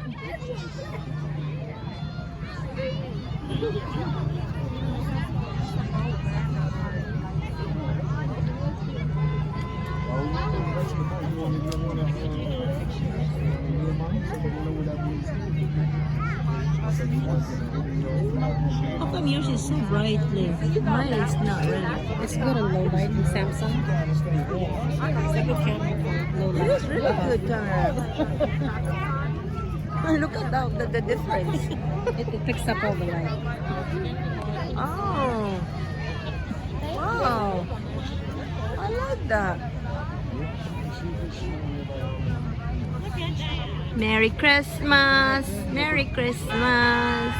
How come yours is so brightly? Mine is not really. It's good on low light in Samsung. It's a good camera for low light. It's really good camera. Look at the difference. It picks up all the light. Oh. Wow. I like that. Merry Christmas. Merry Christmas.